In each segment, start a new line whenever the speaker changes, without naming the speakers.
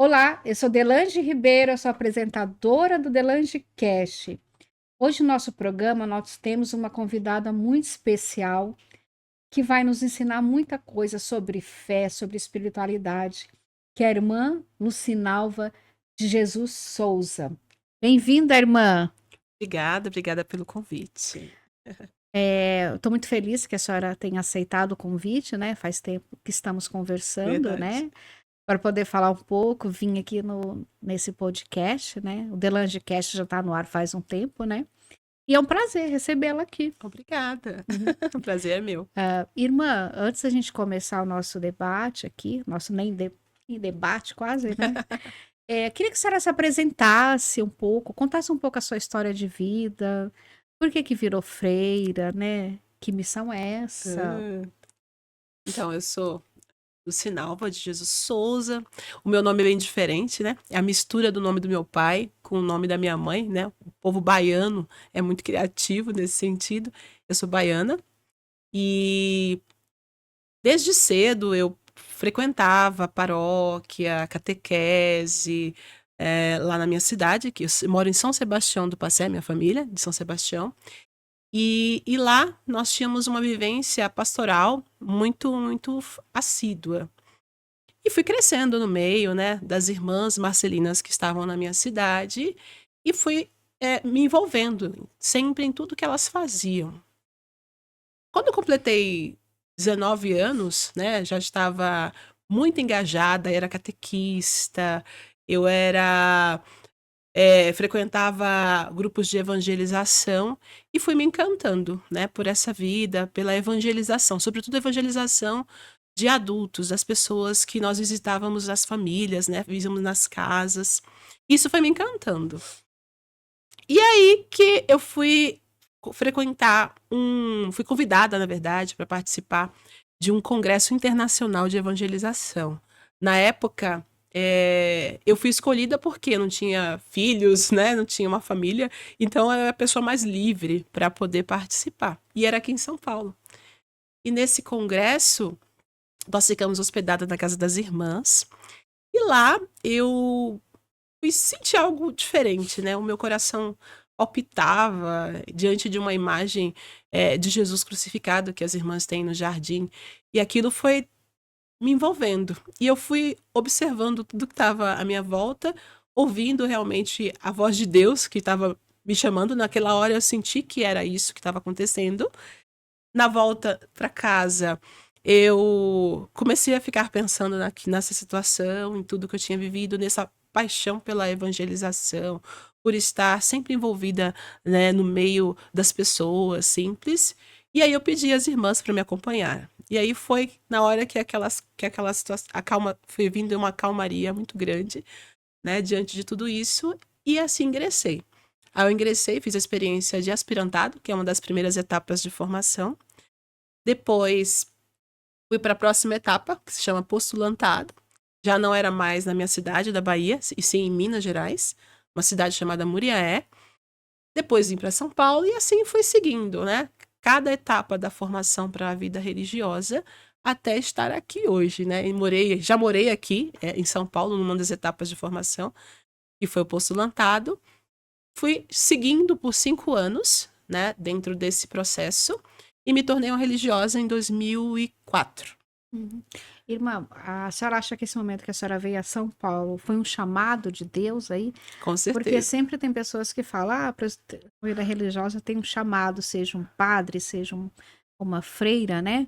Olá, eu sou Delange Ribeiro, eu sou apresentadora do Delange Cast. Hoje no nosso programa nós temos uma convidada muito especial que vai nos ensinar muita coisa sobre fé, sobre espiritualidade, que é a irmã Lucinalva de Jesus Souza. Bem-vinda, irmã.
Obrigada pelo convite.
Estou muito feliz que a senhora tenha aceitado o convite, né? Faz tempo que estamos conversando,
Verdade.
né? Para poder falar um pouco, vim aqui nesse podcast, né? O Delange Cast já está no ar faz um tempo, né? E é um prazer recebê-la aqui.
Obrigada.
Uhum.
O prazer é meu.
Irmã, antes da gente começar o nosso debate aqui, nosso nem debate quase, né? Queria que a senhora se apresentasse um pouco, contasse um pouco a sua história de vida, por que que virou freira, né? Que missão é essa?
Ah, Então, eu sou Lucinalva de Jesus Souza. O meu nome é bem diferente, né? É a mistura do nome do meu pai com o nome da minha mãe, né? O povo baiano é muito criativo nesse sentido. Eu sou baiana e desde cedo eu frequentava a paróquia, a catequese, lá na minha cidade, que eu moro em São Sebastião do Passé, minha família, de São Sebastião. E lá nós tínhamos uma vivência pastoral muito assídua. E fui crescendo no meio, né, das irmãs marcelinas que estavam na minha cidade e fui me envolvendo sempre em tudo que elas faziam. Quando eu completei 19 anos, né, já estava muito engajada, era catequista, eu frequentava grupos de evangelização e fui me encantando, né, por essa vida, pela evangelização, sobretudo a evangelização de adultos, das pessoas que nós visitávamos as famílias, né, víamos nas casas. Isso foi me encantando. E aí que eu fui convidada, na verdade, para participar de um congresso internacional de evangelização. Na época, eu fui escolhida porque eu não tinha filhos, né? Não tinha uma família, então eu era a pessoa mais livre para poder participar. E era aqui em São Paulo. E nesse congresso, nós ficamos hospedadas na casa das irmãs. E lá eu senti algo diferente, né? O meu coração palpitava diante de uma imagem de Jesus crucificado que as irmãs têm no jardim. E aquilo foi me envolvendo. E eu fui observando tudo que estava à minha volta, ouvindo realmente a voz de Deus que estava me chamando. Naquela hora eu senti que era isso que estava acontecendo. Na volta para casa, eu comecei a ficar pensando nessa situação, em tudo que eu tinha vivido, nessa paixão pela evangelização, por estar sempre envolvida, né, no meio das pessoas simples. E aí eu pedi às irmãs para me acompanhar. E aí foi na hora que aquela situação, a calma, foi vindo uma calmaria muito grande, né, diante de tudo isso, e assim ingressei. Aí eu ingressei, fiz a experiência de aspirantado, que é uma das primeiras etapas de formação. Depois fui para a próxima etapa, que se chama postulantado. Já não era mais na minha cidade da Bahia, e sim em Minas Gerais, uma cidade chamada Muriaé. Depois vim para São Paulo e assim fui seguindo, né? Cada etapa da formação para a vida religiosa até estar aqui hoje, né? E já morei aqui, em São Paulo, numa das etapas de formação, que foi o postulantado. Fui seguindo por 5 anos, né, dentro desse processo, e me tornei uma religiosa em 2004.
Uhum. Irmã, a senhora acha que esse momento que a senhora veio a São Paulo foi um chamado de Deus aí?
Com
Porque
certeza.
sempre tem pessoas que falam, para a vida religiosa tem um chamado, seja um padre, seja uma freira, né?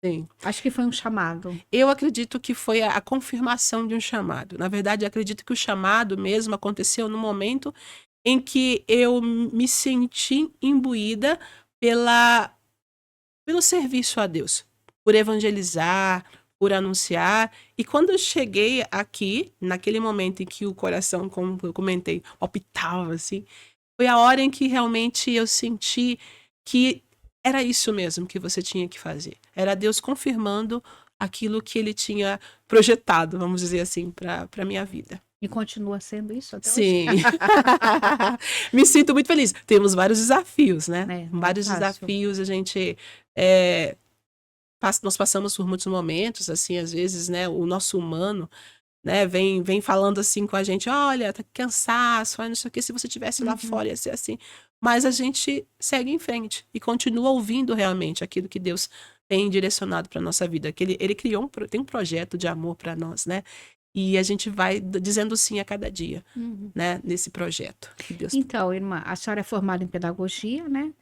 Sim.
Acho que foi um chamado.
Eu acredito que foi a confirmação de um chamado. Na verdade, eu acredito que o chamado mesmo aconteceu no momento em que eu me senti imbuída pela, pelo serviço a Deus, por evangelizar, por anunciar. E quando eu cheguei aqui, naquele momento em que o coração, como eu comentei, palpitava assim, foi a hora em que realmente eu senti que era isso mesmo que você tinha que fazer. Era Deus confirmando aquilo que ele tinha projetado, vamos dizer assim, para minha vida.
E continua sendo isso até hoje?
Sim. Me sinto muito feliz. Temos vários desafios, né?
Não é
Vários
fácil.
desafios, a gente nós passamos por muitos momentos, assim, às vezes, né? O nosso humano né, vem falando assim com a gente, olha, tá cansaço, não sei o que, se você tivesse lá
Uhum.
fora ia ser assim. Mas a gente segue em frente e continua ouvindo realmente aquilo que Deus tem direcionado para nossa vida. Que ele criou tem um projeto de amor para nós, né? E a gente vai dizendo sim a cada dia,
Uhum.
né, nesse projeto que Deus.
Então, irmã, a senhora é formada em pedagogia, né?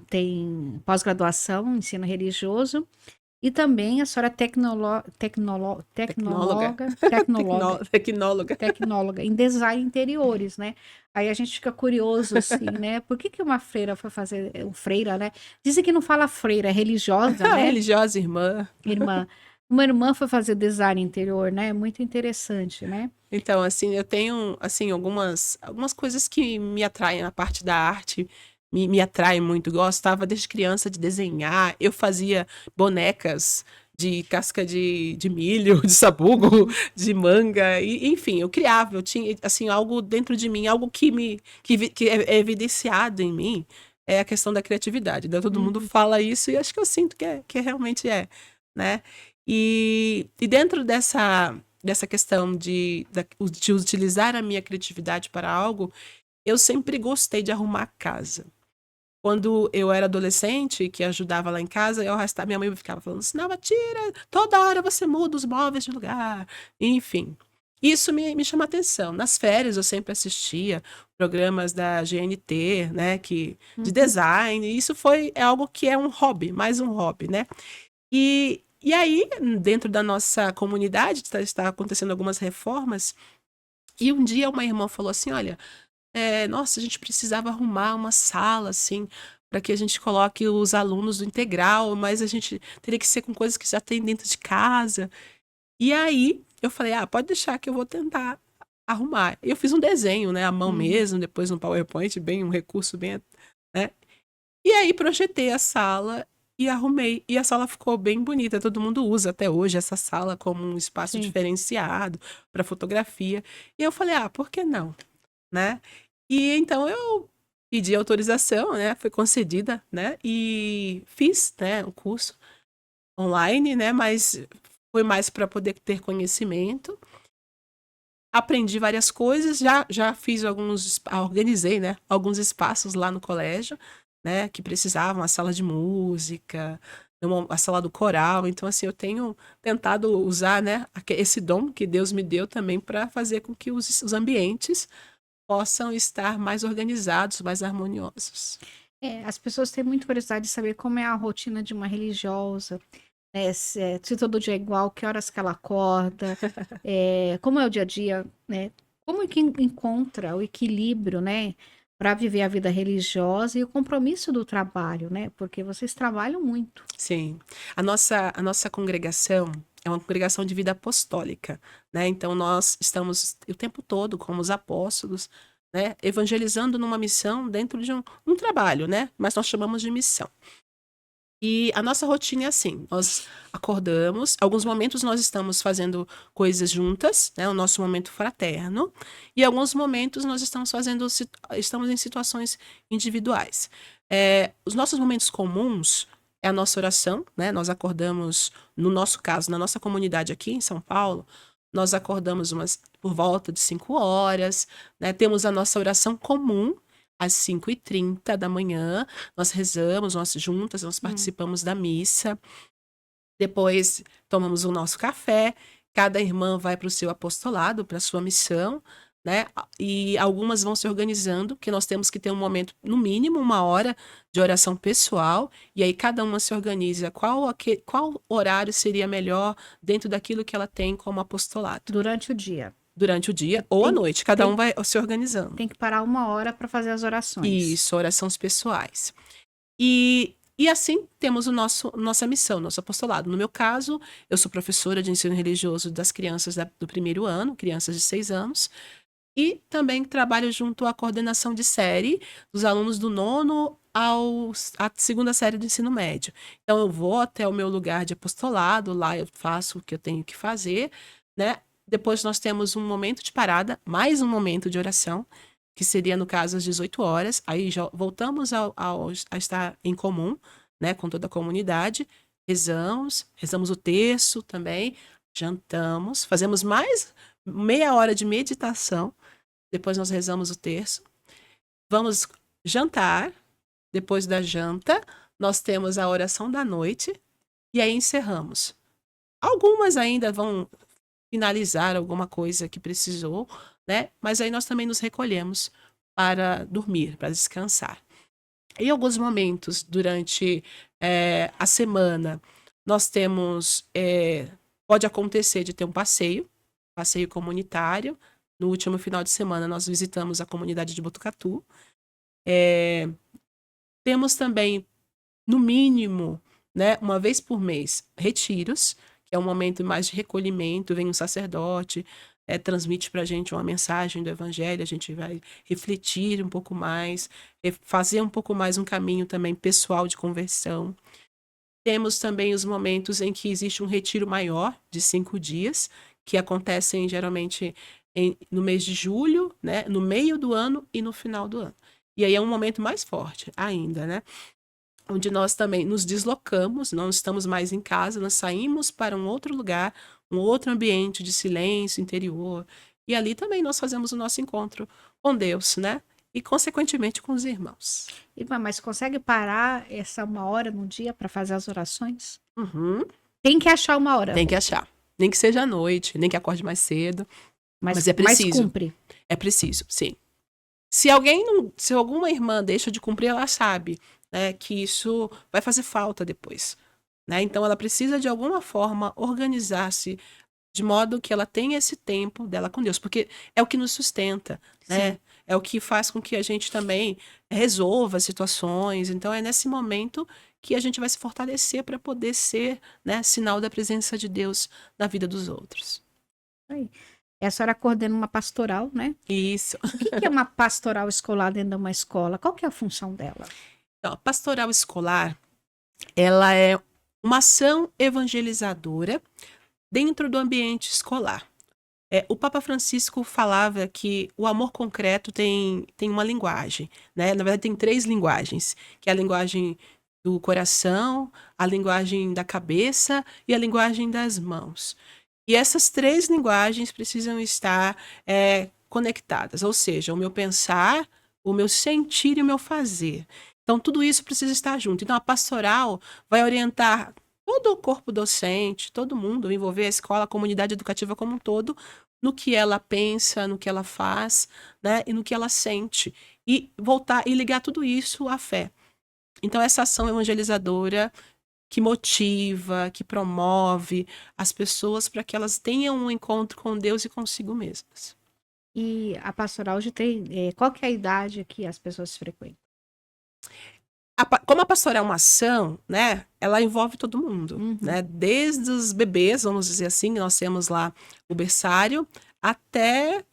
Tem pós-graduação em ensino religioso e também a senhora é
Tecnóloga. Tecnóloga.
tecnóloga em design de interiores, né? Aí a gente fica curioso, assim, né? Por que que uma freira foi fazer, freira, né? Dizem que não fala freira, é religiosa, né?
Religiosa irmã.
Irmã. Uma irmã foi fazer design interior, né? Muito interessante, né?
Então, assim, eu tenho, assim, algumas coisas que me atraem na parte da arte, me atraem muito. Gostava desde criança de desenhar, eu fazia bonecas de casca de milho, de sabugo, de manga, e, enfim, eu criava, eu tinha, assim, algo dentro de mim, algo que é evidenciado em mim, é a questão da criatividade, né? Todo mundo
Uhum.
fala isso e acho que eu sinto que realmente é, né? E dentro dessa questão de utilizar a minha criatividade para algo, eu sempre gostei de arrumar a casa. Quando eu era adolescente, que ajudava lá em casa, eu arrastava, minha mãe ficava falando assim, não, tira, toda hora você muda os móveis de lugar. Enfim, isso me chama atenção. Nas férias eu sempre assistia programas da GNT, né, de
Uhum.
design, e isso é algo que é um hobby, mais um hobby, né? E aí, dentro da nossa comunidade, está acontecendo algumas reformas. E um dia uma irmã falou assim: olha, nossa, a gente precisava arrumar uma sala, assim, para que a gente coloque os alunos do integral, mas a gente teria que ser com coisas que já tem dentro de casa. E aí eu falei: ah, pode deixar que eu vou tentar arrumar. Eu fiz um desenho, né, à mão
Uhum.
mesmo, depois no PowerPoint, bem um recurso bem, né? E aí projetei a sala e arrumei. E a sala ficou bem bonita. Todo mundo usa até hoje essa sala como um espaço
Sim.
diferenciado para fotografia. E eu falei, ah, por que não? Né? E então eu pedi autorização, né? Foi concedida, né? E fiz, né, o curso online, né? Mas foi mais para poder ter conhecimento. Aprendi várias coisas, já fiz organizei, né, alguns espaços lá no colégio, né, que precisavam, a sala de música, a sala do coral. Então, assim, eu tenho tentado usar, né, esse dom que Deus me deu também para fazer com que os ambientes possam estar mais organizados, mais harmoniosos.
As pessoas têm muita curiosidade de saber como é a rotina de uma religiosa, né? Se todo dia é igual, que horas que ela acorda, como é o dia a dia, né? Como é que encontra o equilíbrio, né? Para viver a vida religiosa e o compromisso do trabalho, né? Porque vocês trabalham muito.
Sim. A nossa congregação é uma congregação de vida apostólica, né? Então nós estamos o tempo todo como os apóstolos, né? Evangelizando numa missão dentro de um trabalho, né? Mas nós chamamos de missão. E a nossa rotina é assim, nós acordamos, alguns momentos nós estamos fazendo coisas juntas, né, o nosso momento fraterno, e alguns momentos nós estamos em situações individuais. Os nossos momentos comuns é a nossa oração, né, nós acordamos, no nosso caso, na nossa comunidade aqui em São Paulo, nós acordamos por volta de 5 horas, né, temos a nossa oração comum, às 5h30 da manhã, nós rezamos, nós juntas, nós
Hum.
participamos da missa, depois tomamos o nosso café, cada irmã vai para o seu apostolado, para a sua missão, né? E algumas vão se organizando, que nós temos que ter um momento, no mínimo, 1 hora de oração pessoal, e aí cada uma se organiza qual horário seria melhor dentro daquilo que ela tem como apostolado.
Durante o dia.
Durante o dia ou à
Tem,
noite, cada um
tem,
vai se organizando.
tem que parar 1 hora para fazer as orações.
Isso, orações pessoais. E assim temos nossa missão, nosso apostolado. No meu caso, eu sou professora de ensino religioso das crianças do primeiro ano, crianças de 6 anos, e também trabalho junto à coordenação de série dos alunos do nono à segunda série do ensino médio. Então, eu vou até o meu lugar de apostolado, lá eu faço o que eu tenho que fazer, né? Depois nós temos um momento de parada, mais um momento de oração, que seria, no caso, às 18 horas. Aí já voltamos a estar em comum, né, com toda a comunidade. Rezamos o terço também. jantamos, fazemos mais meia hora de meditação, depois nós rezamos o terço, vamos jantar, depois da janta, nós temos a oração da noite e aí encerramos. Algumas ainda vão finalizar alguma coisa que precisou, né? Mas aí nós também nos recolhemos para dormir, para descansar. Em alguns momentos durante a semana, nós temos. Pode acontecer de ter um passeio comunitário. No último final de semana, nós visitamos a comunidade de Botucatu. Temos também, no mínimo, né, uma vez por mês, retiros, que é um momento mais de recolhimento. Vem um sacerdote, transmite para a gente uma mensagem do Evangelho, a gente vai refletir um pouco mais, fazer um pouco mais um caminho também pessoal de conversão. Temos também os momentos em que existe um retiro maior, de 5 dias, que acontecem geralmente no mês de julho, né, no meio do ano e no final do ano. E aí é um momento mais forte ainda, né? Onde nós também nos deslocamos, não estamos mais em casa, nós saímos para um outro lugar, um outro ambiente de silêncio interior. E ali também nós fazemos o nosso encontro com Deus, né? E, consequentemente, com os irmãos.
Irmã, mas consegue parar essa 1 hora no dia para fazer as orações?
Uhum.
Tem que achar 1 hora.
Tem que achar. Nem que seja à noite, nem que acorde mais cedo. Mas é
Mas
preciso.
cumpre.
É preciso, sim. Se alguma irmã deixa de cumprir, ela sabe, né, que isso vai fazer falta depois, né? Então ela precisa de alguma forma organizar-se de modo que ela tenha esse tempo dela com Deus, porque é o que nos sustenta, né?
Sim.
É o que faz com que a gente também resolva situações. Então é nesse momento que a gente vai se fortalecer para poder ser, né, sinal da presença de Deus na vida dos outros.
Aí. A senhora coordena uma pastoral, né?
Isso.
O que é uma pastoral escolar dentro de uma escola? Qual que é a função dela?
Então, a pastoral escolar, ela é uma ação evangelizadora dentro do ambiente escolar. O Papa Francisco falava que o amor concreto tem uma linguagem, né? Na verdade, tem 3 linguagens, que é a linguagem do coração, a linguagem da cabeça e a linguagem das mãos. E essas 3 linguagens precisam estar conectadas, ou seja, o meu pensar, o meu sentir e o meu fazer. Então, tudo isso precisa estar junto. Então, a pastoral vai orientar todo o corpo docente, todo mundo, envolver a escola, a comunidade educativa como um todo, no que ela pensa, no que ela faz, né, e no que ela sente. E voltar e ligar tudo isso à fé. Então, essa ação evangelizadora que motiva, que promove as pessoas para que elas tenham um encontro com Deus e consigo mesmas.
E a pastoral hoje tem. Qual que é a idade que as pessoas frequentam?
Como a pastoral é uma ação, né, ela envolve todo mundo,
Uhum.
né, desde os bebês, vamos dizer assim, nós temos lá o berçário, até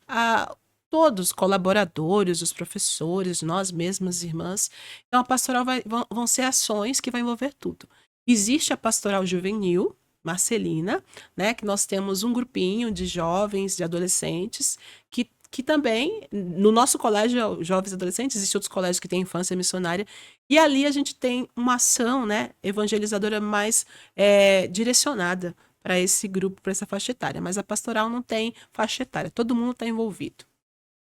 todos os colaboradores, os professores, nós mesmas irmãs. Então a pastoral vão ser ações que vai envolver tudo. Existe a pastoral juvenil, Marcelina, né, que nós temos um grupinho de jovens, de adolescentes, que também, no nosso colégio, jovens e adolescentes, existem outros colégios que têm infância missionária, e ali a gente tem uma ação, né, evangelizadora mais direcionada para esse grupo, para essa faixa etária. Mas a pastoral não tem faixa etária, todo mundo está envolvido.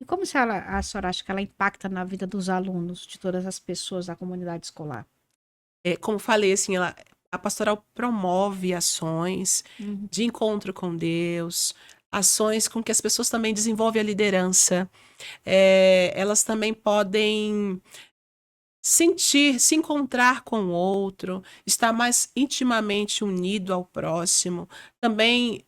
E como a senhora acha que ela impacta na vida dos alunos, de todas as pessoas da comunidade escolar?
Como falei, assim, a pastoral promove ações de encontro com Deus, ações com que as pessoas também desenvolvem a liderança. Elas também podem sentir, se encontrar com o outro, estar mais intimamente unido ao próximo. Também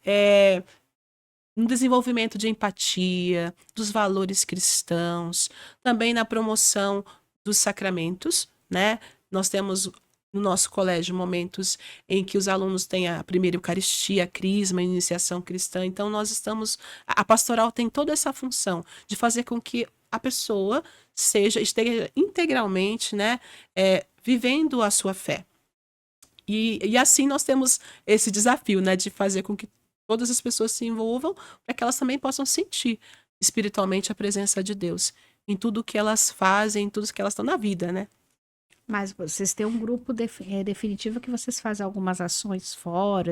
no desenvolvimento de empatia, dos valores cristãos, também na promoção dos sacramentos, né? Nós temos no nosso colégio momentos em que os alunos têm a primeira Eucaristia, a Crisma, a iniciação cristã. Então, a pastoral tem toda essa função de fazer com que a pessoa esteja integralmente, né, vivendo a sua fé. E assim nós temos esse desafio, né, de fazer com que todas as pessoas se envolvam para que elas também possam sentir espiritualmente a presença de Deus em tudo que elas fazem, em tudo que elas estão na vida, né?
Mas vocês têm um grupo definitivo que vocês fazem algumas ações fora,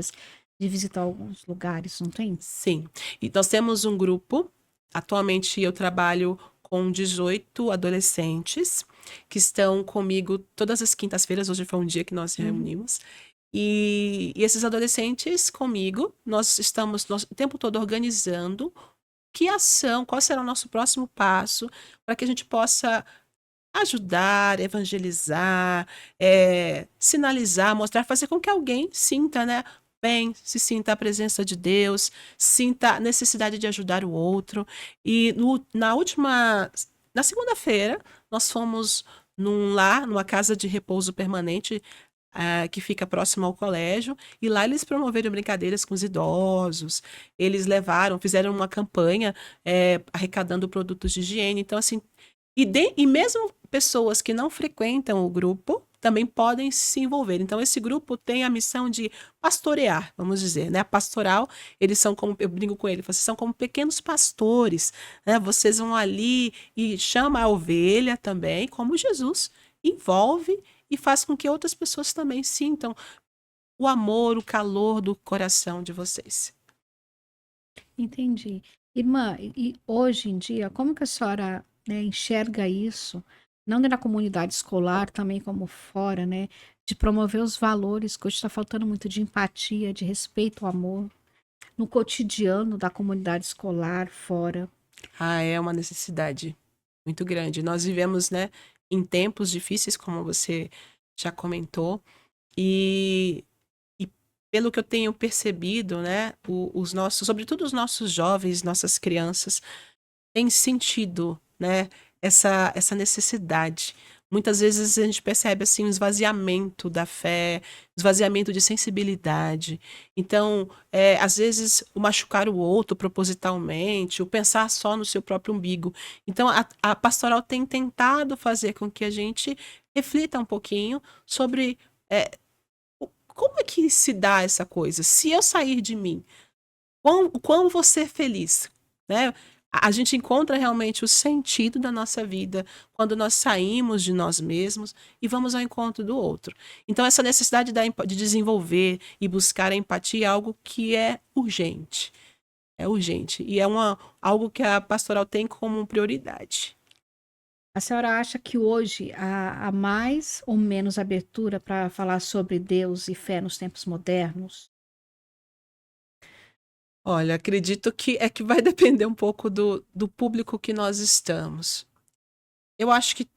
de visitar alguns lugares, não tem?
Sim. E nós temos um grupo. Atualmente eu trabalho com 18 adolescentes que estão comigo todas as quintas-feiras. Hoje foi um dia que nós se
Uhum.
reunimos. E esses adolescentes comigo, nós estamos o tempo todo organizando que ação, qual será o nosso próximo passo para que a gente possa ajudar, evangelizar, sinalizar, mostrar, fazer com que alguém sinta, né, bem, se sinta a presença de Deus, sinta a necessidade de ajudar o outro. E na segunda-feira, nós fomos num lar, numa casa de repouso permanente, que fica próximo ao colégio, e lá eles promoveram brincadeiras com os idosos, eles fizeram uma campanha, arrecadando produtos de higiene. Então, assim, e mesmo pessoas que não frequentam o grupo também podem se envolver. Então, esse grupo tem a missão de pastorear, vamos dizer, né? A pastoral, eles são como, eu brinco com ele, vocês são como pequenos pastores, né? Vocês vão ali e chama a ovelha também, como Jesus envolve e faz com que outras pessoas também sintam o amor, o calor do coração de vocês.
Entendi. Irmã, e hoje em dia, como que a senhora, né, enxerga isso, não na comunidade escolar, também como fora, né, de promover os valores, que hoje está faltando muito de empatia, de respeito ao amor, no cotidiano da comunidade escolar, fora.
Ah, é uma necessidade muito grande. Nós vivemos, né, em tempos difíceis, como você já comentou, e, e pelo que eu tenho percebido, né, sobretudo os nossos jovens, nossas crianças, têm sentido, né, essa necessidade. Muitas vezes a gente percebe assim um esvaziamento da fé, esvaziamento de sensibilidade. Então, às vezes o machucar o outro propositalmente, o pensar só no seu próprio umbigo. Então, a pastoral tem tentado fazer com que a gente reflita um pouquinho sobre como é que se dá essa coisa. Se eu sair de mim, quão vou ser feliz, né? A gente encontra realmente o sentido da nossa vida quando nós saímos de nós mesmos e vamos ao encontro do outro. Então, essa necessidade de desenvolver e buscar a empatia é algo que é urgente. É urgente. E é algo que a pastoral tem como prioridade.
A senhora acha que hoje há mais ou menos abertura para falar sobre Deus e fé nos tempos modernos?
Olha, acredito que vai depender um pouco do público que nós estamos. Eu acho que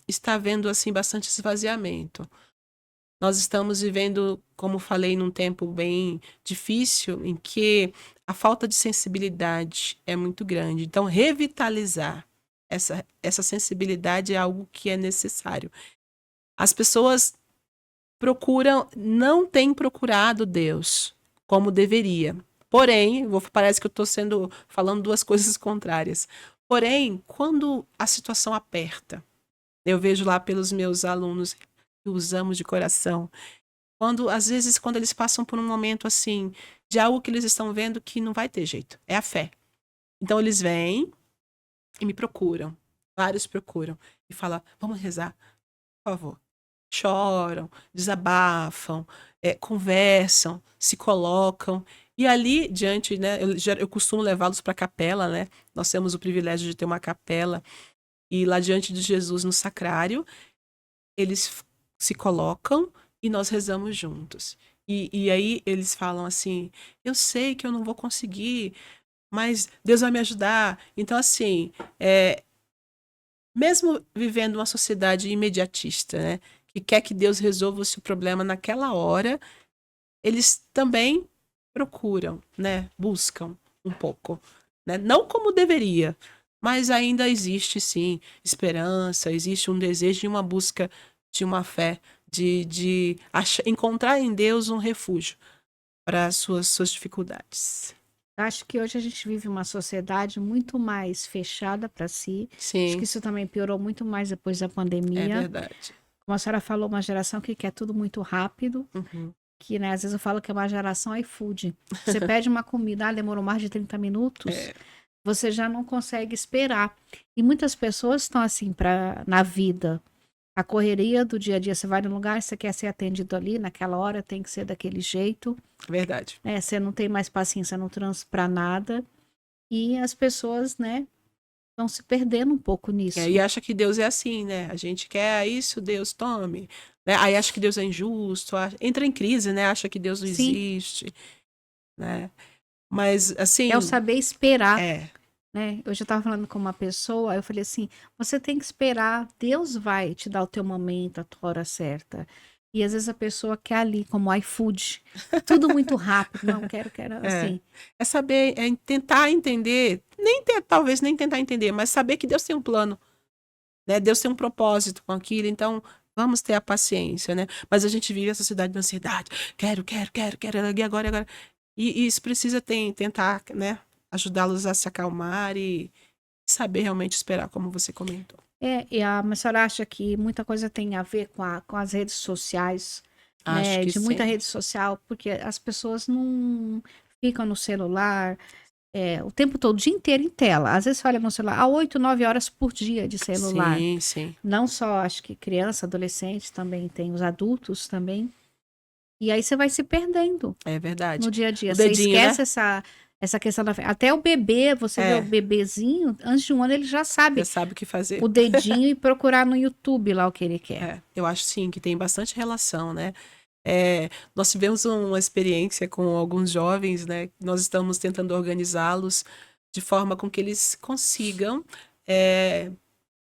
está havendo assim bastante esvaziamento. Nós estamos vivendo, como falei, num tempo bem difícil, em que a falta de sensibilidade é muito grande. Então, revitalizar essa sensibilidade é algo que é necessário. As pessoas não têm procurado Deus como deveria. Porém, parece que eu estou falando duas coisas contrárias. Porém, quando a situação aperta, eu vejo lá pelos meus alunos que os amo de coração, às vezes, quando eles passam por um momento assim, de algo que eles estão vendo que não vai ter jeito, é a fé. Então, eles vêm e me procuram, vários procuram, e falam, vamos rezar, por favor. Choram, desabafam, conversam, se colocam. E ali diante, né, eu costumo levá-los para a capela, né? Nós temos o privilégio de ter uma capela. E lá diante de Jesus no sacrário, eles se colocam e nós rezamos juntos. E aí eles falam assim: eu sei que eu não vou conseguir, mas Deus vai me ajudar. Então, assim, mesmo vivendo uma sociedade imediatista, né, que quer que Deus resolva o seu problema naquela hora, eles também procuram, né, buscam um pouco, né, não como deveria, mas ainda existe sim esperança, existe um desejo e uma busca de uma fé, de encontrar em Deus um refúgio para as suas dificuldades.
Acho que hoje a gente vive uma sociedade muito mais fechada para si. Acho que
Sim,
isso também piorou muito mais depois da
é
pandemia.
verdade.
Como a senhora falou, uma geração que quer tudo muito rápido,
Uhum.
que, né, às vezes eu falo que é uma geração iFood. Você pede uma comida, demorou mais de 30 minutos,
É,
você já não consegue esperar. E muitas pessoas estão assim na vida. A correria do dia a dia, você vai num lugar, você quer ser atendido ali, naquela hora tem que ser daquele jeito,
Verdade.
né? Você não tem mais paciência no trânsito para nada. E as pessoas, né, estão se perdendo um pouco
E
nisso.
acha que Deus é assim, né? A gente quer isso, Deus tome. Né? Aí acha que Deus é injusto, entra em crise, né? Acha que Deus não
Sim,
existe, né? Mas,
é o
assim,
saber esperar,
é,
né? Eu já estava falando com uma pessoa, eu falei assim: você tem que esperar, Deus vai te dar o teu momento, a tua hora certa. E às vezes a pessoa quer ali, como iFood, tudo muito rápido. Não, quero,
é.
assim.
É saber, tentar entender, talvez nem tentar entender, mas saber que Deus tem um plano, né? Deus tem um propósito com aquilo, então vamos ter a paciência, né? Mas a gente vive essa sociedade da ansiedade. Quero, e agora, e agora. E isso precisa tentar, né? Ajudá-los a se acalmar e saber realmente esperar, como você comentou.
Mas a senhora acha que muita coisa tem a ver com as redes sociais,
Acho
né?
que
De muita
sim.
rede social, porque as pessoas não ficam no celular, o tempo todo, o dia inteiro em tela. Às vezes olha no celular, há 8, 9 horas por dia de celular.
Sim, sim.
Não só, acho que criança, adolescente, também tem os adultos também. E aí você vai se perdendo
É
no
verdade.
dia a dia.
O
Você
dedinho,
esquece
né?
essa questão da. Até o bebê, você vê o
É,
bebezinho, antes de um ano ele já
já
sabe
sabe o que fazer.
o dedinho e procurar no YouTube lá o que ele quer.
É, eu acho sim que tem bastante relação, né? Nós tivemos uma experiência com alguns jovens, né? Nós estamos tentando organizá-los de forma com que eles consigam é,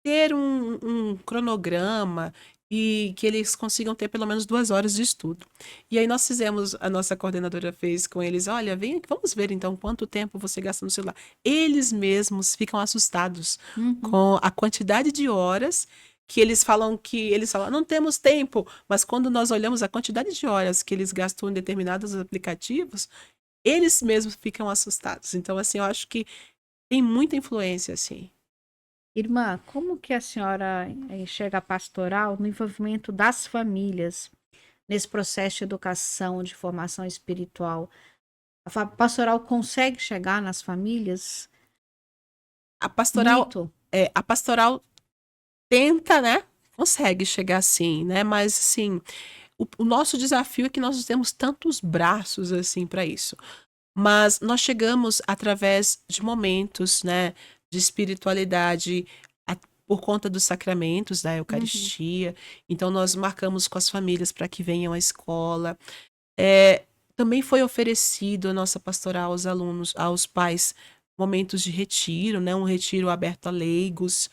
ter um cronograma e que eles consigam ter pelo menos 2 horas de estudo. E aí nós fizemos, a nossa coordenadora fez com eles, olha, vem aqui, vamos ver então quanto tempo você gasta no celular. Eles mesmos ficam assustados
Uhum.
com a quantidade de horas que eles falam, não temos tempo, mas quando nós olhamos a quantidade de horas que eles gastam em determinados aplicativos, eles mesmos ficam assustados. Então, assim, eu acho que tem muita influência, assim.
Irmã, como que a senhora enxerga a pastoral no envolvimento das famílias nesse processo de educação, de formação espiritual? A pastoral consegue chegar nas famílias?
A pastoral,
Muito.
a pastoral tenta, né? Consegue chegar assim, né? Mas assim, o nosso desafio é que nós não temos tantos braços assim para isso. Mas nós chegamos através de momentos, né, de espiritualidade, a- por conta dos sacramentos da
Uhum.
Eucaristia. Então nós marcamos com as famílias para que venham à escola. É, também foi oferecido a nossa pastoral aos alunos, aos pais, momentos de retiro, né, um retiro aberto a leigos.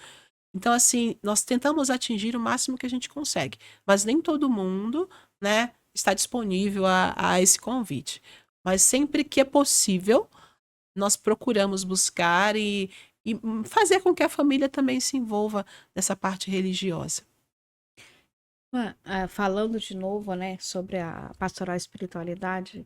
Então, assim, nós tentamos atingir o máximo que a gente consegue, mas nem todo mundo, né, está disponível a esse convite. Mas sempre que é possível, nós procuramos buscar e fazer com que a família também se envolva nessa parte religiosa.
Falando de novo, né, sobre a pastoral espiritualidade,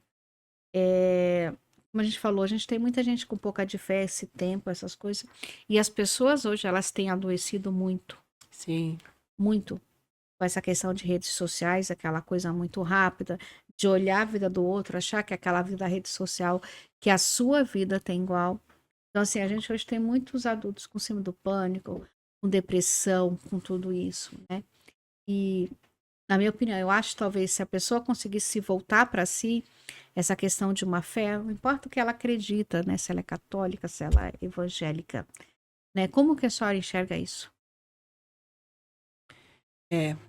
como a gente falou, a gente tem muita gente com pouca de fé, esse tempo, essas coisas, e as pessoas hoje, elas têm adoecido muito,
Sim,
muito, com essa questão de redes sociais, aquela coisa muito rápida, de olhar a vida do outro, achar que aquela vida da rede social, que a sua vida tem igual. Então, assim, a gente hoje tem muitos adultos com síndrome do pânico, com depressão, com tudo isso, né? E, na minha opinião, eu acho talvez se a pessoa conseguisse se voltar para si, essa questão de uma fé, não importa o que ela acredita, né? Se ela é católica, se ela é evangélica, né? Como que a senhora enxerga isso?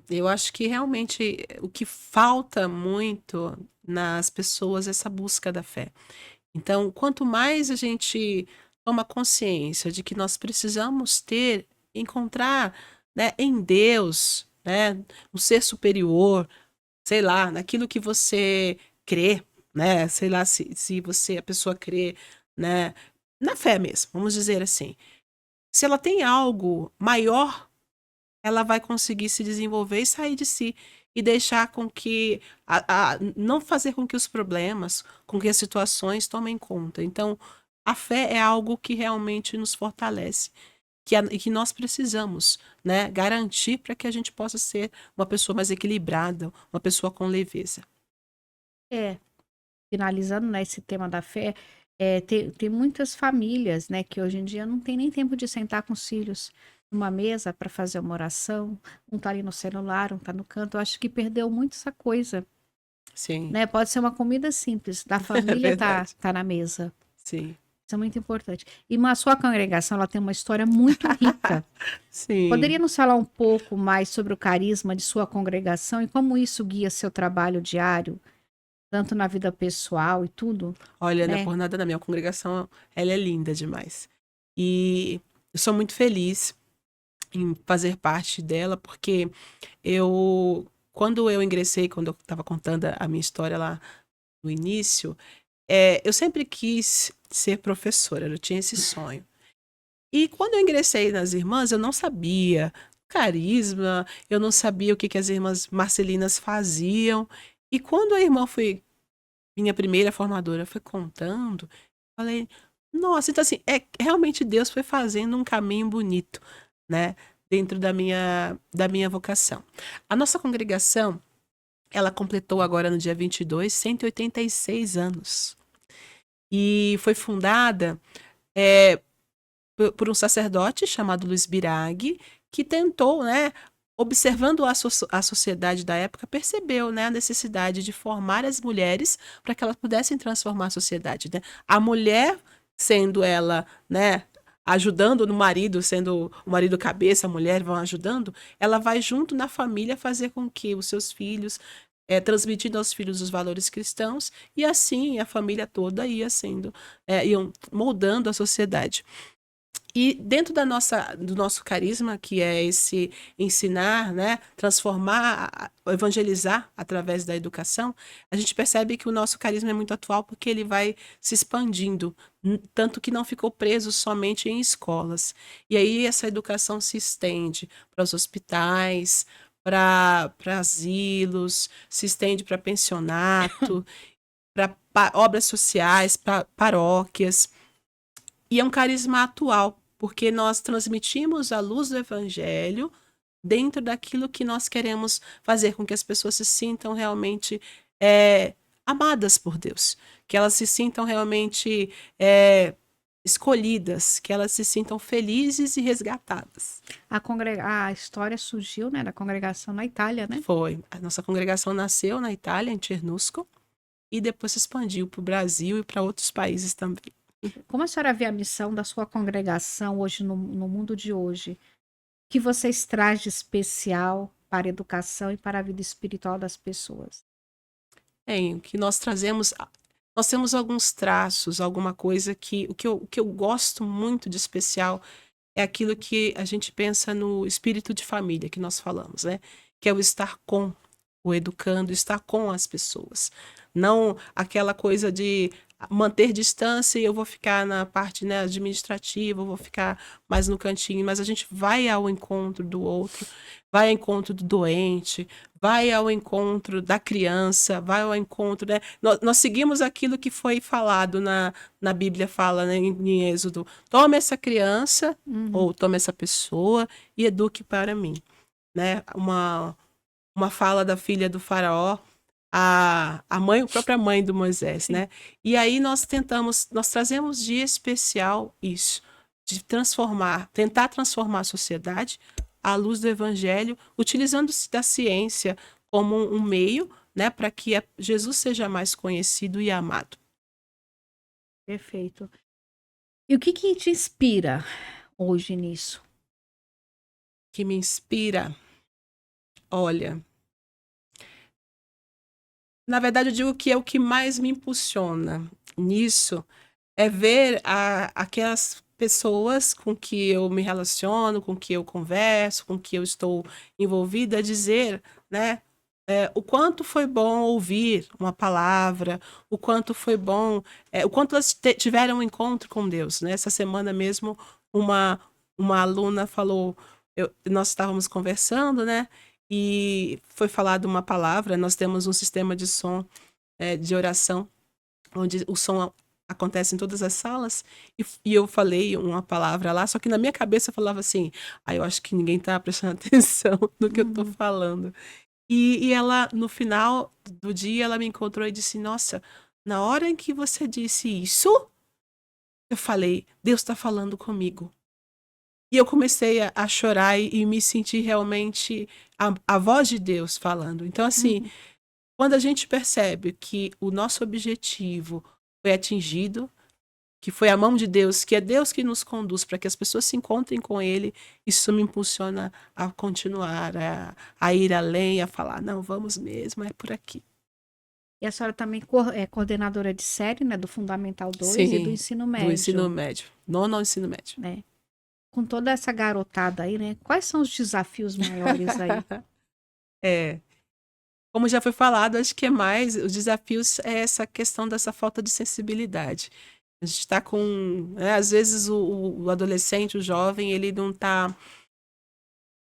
eu acho que realmente o que falta muito nas pessoas é essa busca da fé. Então, quanto mais a gente toma consciência de que nós precisamos encontrar, né, em Deus, né, um ser superior, sei lá, naquilo que você crê, né, sei lá se a pessoa crê, né, na fé mesmo, vamos dizer assim. Se ela tem algo maior, ela vai conseguir se desenvolver e sair de si e deixar com que não fazer com que os problemas, com que as situações tomem conta. Então, a fé é algo que realmente nos fortalece, e que nós precisamos, né, garantir para que a gente possa ser uma pessoa mais equilibrada, uma pessoa com leveza.
É, finalizando, né, esse tema da fé, tem muitas famílias, né, que hoje em dia não tem nem tempo de sentar com os filhos. numa mesa para fazer uma oração, um tá ali no celular, um tá no canto. Eu acho que perdeu muito essa coisa,
Sim,
né? Pode ser uma comida simples, da
é
família
verdade.
tá na mesa.
Sim,
Isso é muito importante. E a sua congregação, ela tem uma história muito rica. Poderia
sim.
nos falar um pouco mais sobre o carisma de sua congregação e como isso guia seu trabalho diário, tanto na vida pessoal e tudo,
Olha, não é
né?
por nada na minha congregação, ela é linda demais. E eu sou muito feliz em fazer parte dela, porque quando eu ingressei, quando eu estava contando a minha história lá no início, eu sempre quis ser professora, eu tinha esse sonho. E quando eu ingressei nas irmãs, eu não sabia carisma, eu não sabia o que as irmãs marcelinas faziam. E quando a irmã foi, minha primeira formadora, foi contando, falei, nossa, então assim, realmente Deus foi fazendo um caminho bonito, né? Dentro da minha vocação. A nossa congregação, ela completou agora no dia 22, 186 anos. E foi fundada é, por um sacerdote chamado Luiz Biraghi, que tentou, né, observando a sociedade da época, percebeu, né, a necessidade de formar as mulheres para que elas pudessem transformar a sociedade, né? A mulher sendo ela, né, ajudando no marido, sendo o marido cabeça, a mulher vão ajudando, ela vai junto na família fazer com que os seus filhos transmitindo aos filhos os valores cristãos, e assim a família toda iam moldando a sociedade. E dentro do nosso carisma, que é esse ensinar, né, transformar, evangelizar através da educação, a gente percebe que o nosso carisma é muito atual porque ele vai se expandindo, tanto que não ficou preso somente em escolas. E aí essa educação se estende para os hospitais, para asilos, se estende para pensionato, para obras sociais, para paróquias. E é um carisma atual, porque nós transmitimos a luz do evangelho dentro daquilo que nós queremos fazer com que as pessoas se sintam realmente amadas por Deus, que elas se sintam realmente escolhidas, que elas se sintam felizes e resgatadas.
A história surgiu, né, da congregação na Itália, né?
Foi. A nossa congregação nasceu na Itália, em Cernusco, e depois se expandiu para o Brasil e para outros países também.
Como a senhora vê a missão da sua congregação hoje no mundo de hoje? O que vocês traz de especial para a educação e para a vida espiritual das pessoas?
O que nós temos alguns traços, alguma coisa o que eu gosto muito de especial é aquilo que a gente pensa no espírito de família que nós falamos, né? Que é o estar com o educando, estar com as pessoas. Não aquela coisa de manter distância e eu vou ficar na parte, né, administrativa, eu vou ficar mais no cantinho, mas a gente vai ao encontro do outro, vai ao encontro do doente, vai ao encontro da criança, vai ao encontro, né? Nós seguimos aquilo que foi falado na Bíblia, fala, né, em Êxodo. Tome essa criança
Uhum.
ou tome essa pessoa e eduque para mim, né? Uma fala da filha do faraó, a própria mãe do Moisés,
Sim,
né? E aí nós trazemos de especial isso, de tentar transformar a sociedade à luz do evangelho, utilizando-se da ciência como um meio, né, para que Jesus seja mais conhecido e amado.
perfeito. E o que te inspira hoje nisso?
Que me inspira, olha, na verdade eu digo que é o que mais me impulsiona nisso é ver aquelas pessoas com que eu me relaciono, com que eu converso, com que eu estou envolvida, dizer, né, o quanto foi bom ouvir uma palavra, o quanto foi bom, o quanto elas tiveram um encontro com Deus, né? Essa semana mesmo, uma, uma aluna falou, nós estávamos conversando, né? E foi falada uma palavra, nós temos um sistema de som, de oração onde o som acontece em todas as salas, e eu falei uma palavra lá, só que na minha cabeça eu falava assim, eu acho que ninguém tá prestando atenção no que eu tô
Uhum.
falando. E ela, no final do dia, ela me encontrou e disse, nossa, na hora em que você disse isso, eu falei, Deus tá falando comigo. E eu comecei a chorar e me sentir realmente a voz de Deus falando. Então, assim,
Uhum.
quando a gente percebe que o nosso objetivo foi atingido, que foi a mão de Deus, que é Deus que nos conduz para que as pessoas se encontrem com Ele, isso me impulsiona a continuar, a ir além, a falar, não, vamos mesmo, é por aqui.
E a senhora também é coordenadora de série, né, do Fundamental 2 e do
Sim,
ensino
do ensino
médio,
médio. Nono ao ensino médio.
né? Com toda essa garotada aí, né? Quais são os desafios maiores aí?
É, como já foi falado, acho que é mais, os desafios é essa questão dessa falta de sensibilidade. A gente está com, né, às vezes o adolescente, o jovem, ele não está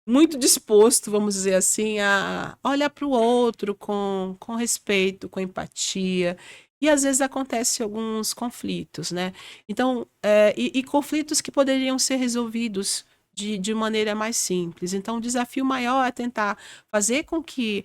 muito disposto, vamos dizer assim, a olhar para o outro com respeito, com empatia. E às vezes acontecem alguns conflitos, né? Então, e conflitos que poderiam ser resolvidos de maneira mais simples. Então, o desafio maior é tentar fazer com que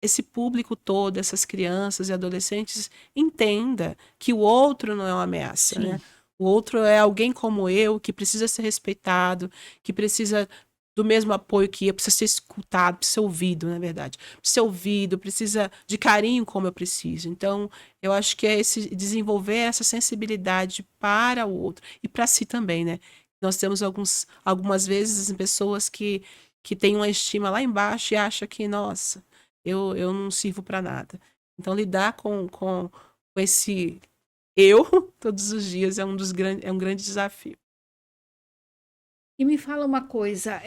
esse público todo, essas crianças e adolescentes, entenda que o outro não é uma ameaça,
Sim.
né? O outro é alguém como eu, que precisa ser respeitado, que precisa do mesmo apoio que eu, precisa ser escutado, precisa ser ouvido, na verdade. Precisa ser ouvido, precisa de carinho como eu preciso. Então, eu acho que é esse desenvolver essa sensibilidade para o outro e para si também, né? Nós temos algumas vezes pessoas que têm uma estima lá embaixo e acham que, nossa, eu não sirvo para nada. Então, lidar com esse eu todos os dias é um grande desafio.
E me fala uma coisa,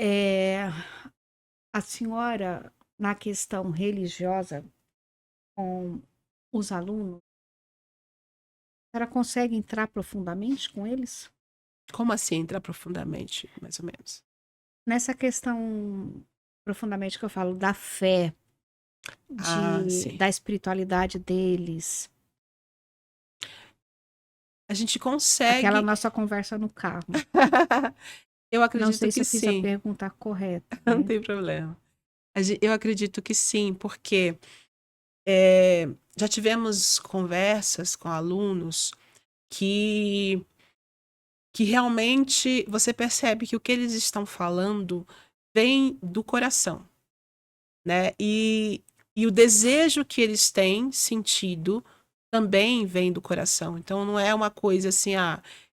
a senhora, na questão religiosa, com os alunos, a senhora consegue entrar profundamente com eles?
Como assim entrar profundamente, mais ou menos?
Nessa questão profundamente que eu falo da fé,
Ah, sim.
da espiritualidade deles,
A gente
aquela
consegue.
nossa conversa no carro.
Eu
Não
acredito
sei se
que
eu fiz a
sim,
pergunta correta,
não
né?
tem problema. Eu acredito que sim, porque é, já tivemos conversas com alunos que, que realmente você percebe que o que eles estão falando vem do coração, né? E o desejo que eles têm sentido também vem do coração. Então não é uma coisa assim,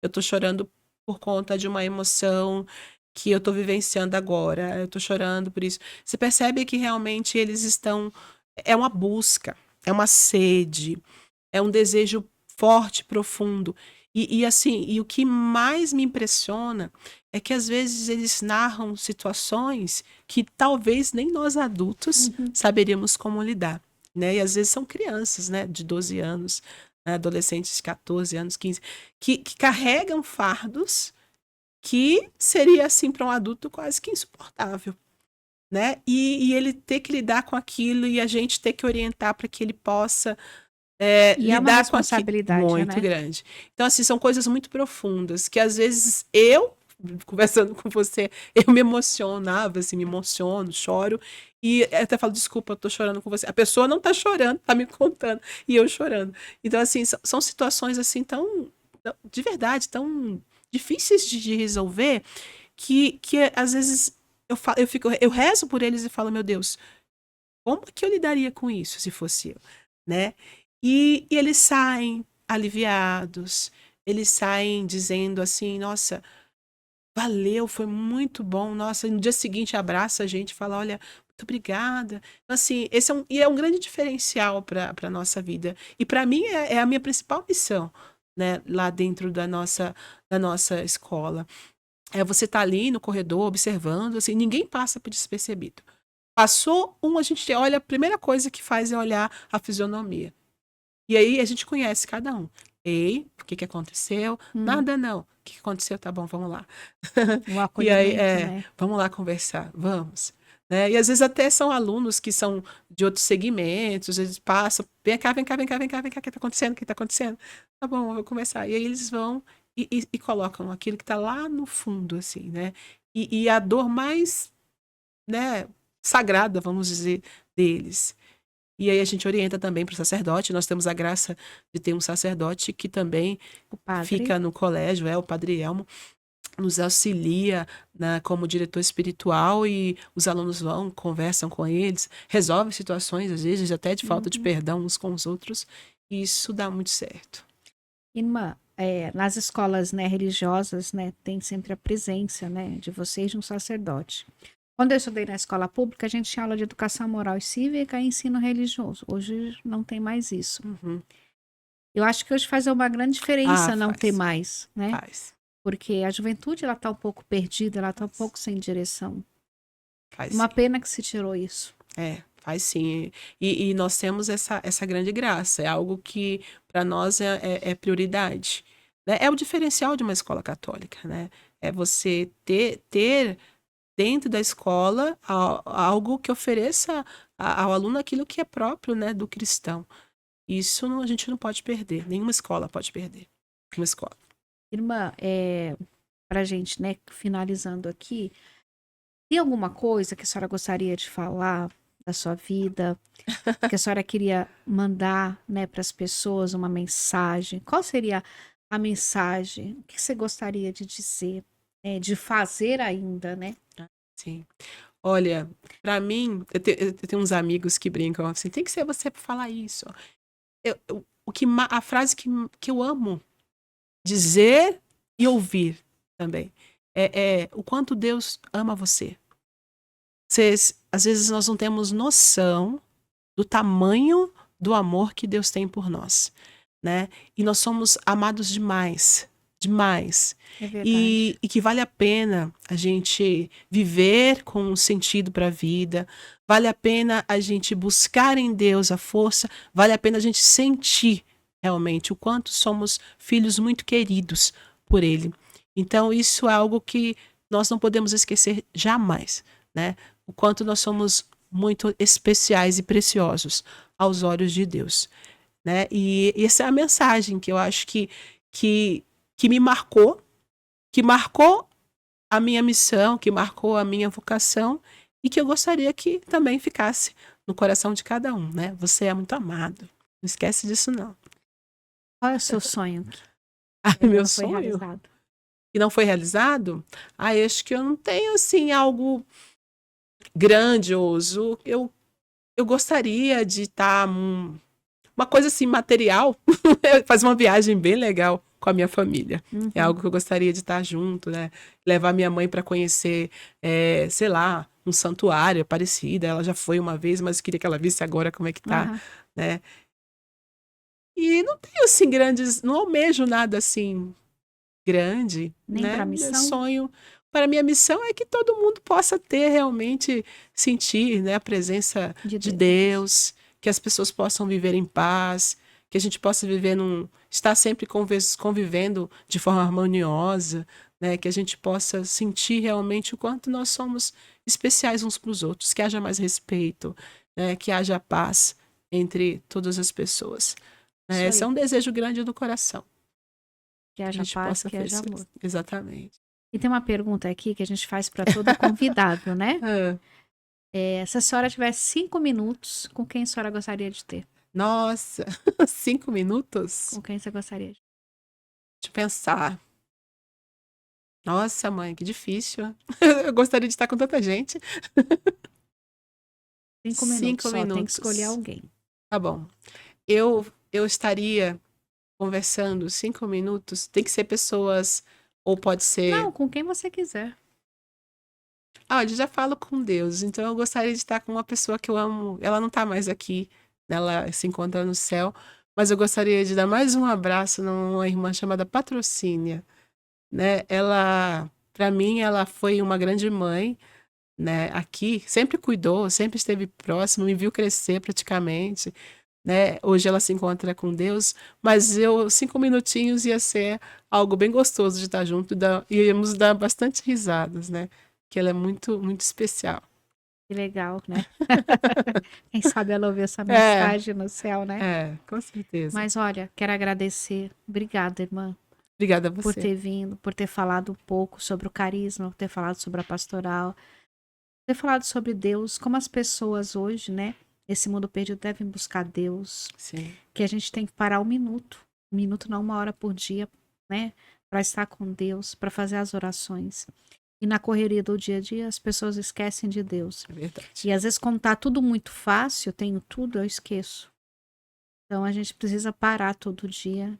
eu tô chorando por conta de uma emoção que eu tô vivenciando agora, eu tô chorando por isso. Você percebe que realmente eles estão, é uma busca, é uma sede, é um desejo forte, profundo. E assim, e o que mais me impressiona é que às vezes eles narram situações que talvez nem nós adultos
Uhum.
saberíamos como lidar, né? E às vezes são crianças, né, de 12 anos, né, adolescentes de 14 anos, 15, que carregam fardos que seria assim para um adulto quase que insuportável, né? E ele ter que lidar com aquilo e a gente ter que orientar para que ele possa
E é uma
lidar com aquilo
responsabilidade,
muito
né?
grande. Então, assim, são coisas muito profundas que às vezes eu, conversando com você, eu me emocionava, assim, me emociono, choro, e até falo, desculpa, eu tô chorando com você. A pessoa não tá chorando, tá me contando, e eu chorando. Então, assim, são situações, assim, de verdade, tão difíceis de resolver, que às vezes eu rezo por eles e falo, meu Deus, como que eu lidaria com isso se fosse eu, né? E eles saem aliviados, eles saem dizendo assim, nossa, valeu, foi muito bom, nossa, e no dia seguinte abraça a gente e fala, olha, muito obrigada. Então, assim, e é um grande diferencial para a nossa vida. E para mim é a minha principal missão, né, lá dentro da nossa escola. É você estar ali no corredor observando, assim, ninguém passa por despercebido. Passou um, a gente olha, a primeira coisa que faz é olhar a fisionomia. E aí a gente conhece cada um. Ei, o que que aconteceu?
Hum,
Nada não. O que que aconteceu? Tá bom, vamos lá.
o
E aí,
acolhimento, né?
vamos lá conversar, vamos. Né? E às vezes até são alunos que são de outros segmentos, eles passam, vem cá, vem cá, vem cá, vem cá, vem cá, o que tá acontecendo? O que tá acontecendo? Tá bom, eu vou começar. E aí eles vão e colocam aquilo que tá lá no fundo, assim, né? E a dor mais, né, sagrada, vamos dizer, deles. E aí a gente orienta também para o sacerdote. Nós temos a graça de ter um sacerdote que também
O padre.
fica no colégio, o Padre Elmo. nos auxilia, né, como diretor espiritual, e os alunos vão, conversam com eles, resolvem situações, às vezes até de falta de
Uhum.
perdão uns com os outros, e isso dá muito certo.
Irmã, nas escolas, né, religiosas, né, tem sempre a presença, né, de vocês de um sacerdote. Quando eu estudei na escola pública, a gente tinha aula de educação moral e cívica e ensino religioso. Hoje não tem mais isso.
Uhum.
Eu acho que hoje faz uma grande
Ah,
diferença não ter
faz,
mais, né?
faz,
Porque a juventude ela tá um pouco perdida, ela tá um
faz,
pouco sem direção.
faz
Uma
sim.
pena que se tirou isso.
Faz sim. E nós temos essa grande graça. É algo que para nós é prioridade. Né? É o diferencial de uma escola católica, né? É você ter dentro da escola algo que ofereça ao aluno aquilo que é próprio, né, do cristão. Isso a gente não pode perder. Nenhuma escola pode perder. Uma escola.
Irmã, pra gente, né, finalizando aqui, tem alguma coisa que a senhora gostaria de falar da sua vida, que a senhora queria mandar, né, para as pessoas uma mensagem? Qual seria a mensagem? O que você gostaria de dizer, de fazer ainda, né?
Sim. Olha, para mim, eu tenho uns amigos que brincam assim, tem que ser você para falar isso. A frase que eu amo dizer e ouvir também é o quanto Deus ama você. Às vezes nós não temos noção do tamanho do amor que Deus tem por nós, né? E nós somos amados demais, demais.
É verdade.
E que vale a pena a gente viver com um sentido para a vida, vale a pena a gente buscar em Deus a força, vale a pena a gente sentir realmente o quanto somos filhos muito queridos por Ele. Então, isso é algo que nós não podemos esquecer jamais, né? O quanto nós somos muito especiais e preciosos aos olhos de Deus, né? E essa é a mensagem que eu acho que, que me marcou, que marcou a minha missão, que marcou a minha vocação e que eu gostaria que também ficasse no coração de cada um, né? Você é muito amado. Não esquece disso, não.
Qual é o seu sonho que
Ah,
ainda
meu
não foi
sonho
realizado?
que não foi realizado? Ah, eu acho que eu não tenho, assim, algo grandioso. Eu gostaria de estar uma coisa assim material, fazer uma viagem bem legal com a minha família. É
Uhum.
algo que eu gostaria de estar junto, né? Levar minha mãe para conhecer, sei lá, um santuário Aparecida. Ela já foi uma vez, mas eu queria que ela visse agora como é que tá,
Aham.
né? E não tenho assim grandes, não almejo nada assim grande,
Nem
né?
para
Meu
missão
sonho, para minha missão é que todo mundo possa ter realmente sentir, né, a presença
de
de
Deus.
Deus, que as pessoas possam viver em paz, que a gente possa viver estar sempre convivendo de forma harmoniosa, né, que a gente possa sentir realmente o quanto nós somos especiais uns para os outros, que haja mais respeito, né, que haja paz entre todas as pessoas. Né?
Isso
Esse é
aí.
um desejo grande do coração.
Que
Que a
haja
gente
paz,
possa
que haja
fazer.
amor.
Exatamente.
E tem uma pergunta aqui que a gente faz para todo convidado, né?
Ah,
Se a senhora tivesse 5 minutos, com quem a senhora gostaria de ter?
nossa, 5 minutos?
Com quem você gostaria de
Deixa eu pensar. Nossa, mãe, que difícil. Eu gostaria de estar com tanta gente.
5 minutos
Cinco
só, tem que escolher
minutos.
alguém.
Tá bom. Eu estaria conversando 5 minutos. Tem que ser pessoas, ou pode ser.
Não, com quem você quiser.
Ah, eu já falo com Deus, então eu gostaria de estar com uma pessoa que eu amo. Ela não está mais aqui, né, ela se encontra no céu, mas eu gostaria de dar mais um abraço numa irmã chamada Patrocínio, né? Ela, para mim, ela foi uma grande mãe, né? Aqui, sempre cuidou, sempre esteve próximo, me viu crescer praticamente, né? Hoje ela se encontra com Deus, mas 5 minutinhos ia ser algo bem gostoso de estar junto, íamos dar bastante risadas, né? Que ela é muito, muito especial.
Que legal, né? Quem sabe ela ouvir essa
É,
mensagem no céu, né?
com certeza.
Mas olha, quero agradecer. Obrigada, irmã,
Obrigada a
por
você.
ter vindo, por ter falado um pouco sobre o carisma, por ter falado sobre a pastoral, ter falado sobre Deus, como as pessoas hoje, né? Esse mundo perdido devem buscar Deus,
Sim,
que a gente tem que parar um minuto não 1 hora por dia, né? para estar com Deus, para fazer as orações. E na correria do dia a dia, as pessoas esquecem de Deus.
É verdade.
E às vezes, quando tá tudo muito fácil, eu tenho tudo, eu esqueço. Então a gente precisa parar todo dia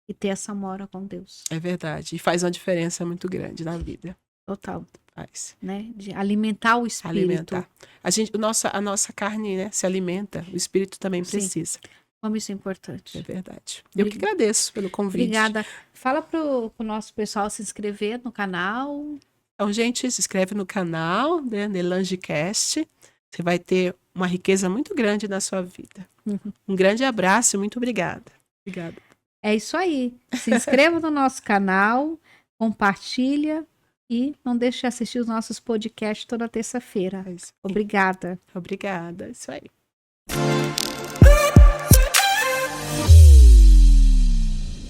e ter essa mora com Deus.
É verdade. E faz uma diferença muito grande na vida.
Total,
Faz.
né? De alimentar o espírito.
Alimentar. A nossa carne, né, se alimenta, o espírito também
Sim.
precisa.
Como isso é importante.
É verdade. Eu que agradeço pelo convite.
Obrigada. Fala pro nosso pessoal se inscrever no canal.
Então, gente, se inscreve no canal, né, NelangeCast. Você vai ter uma riqueza muito grande na sua vida. Um grande abraço e muito obrigada. Obrigada.
É isso aí. Se inscreva no nosso canal, compartilha e não deixe de assistir os nossos podcasts toda terça-feira.
É isso.
Obrigada.
Obrigada. É isso aí.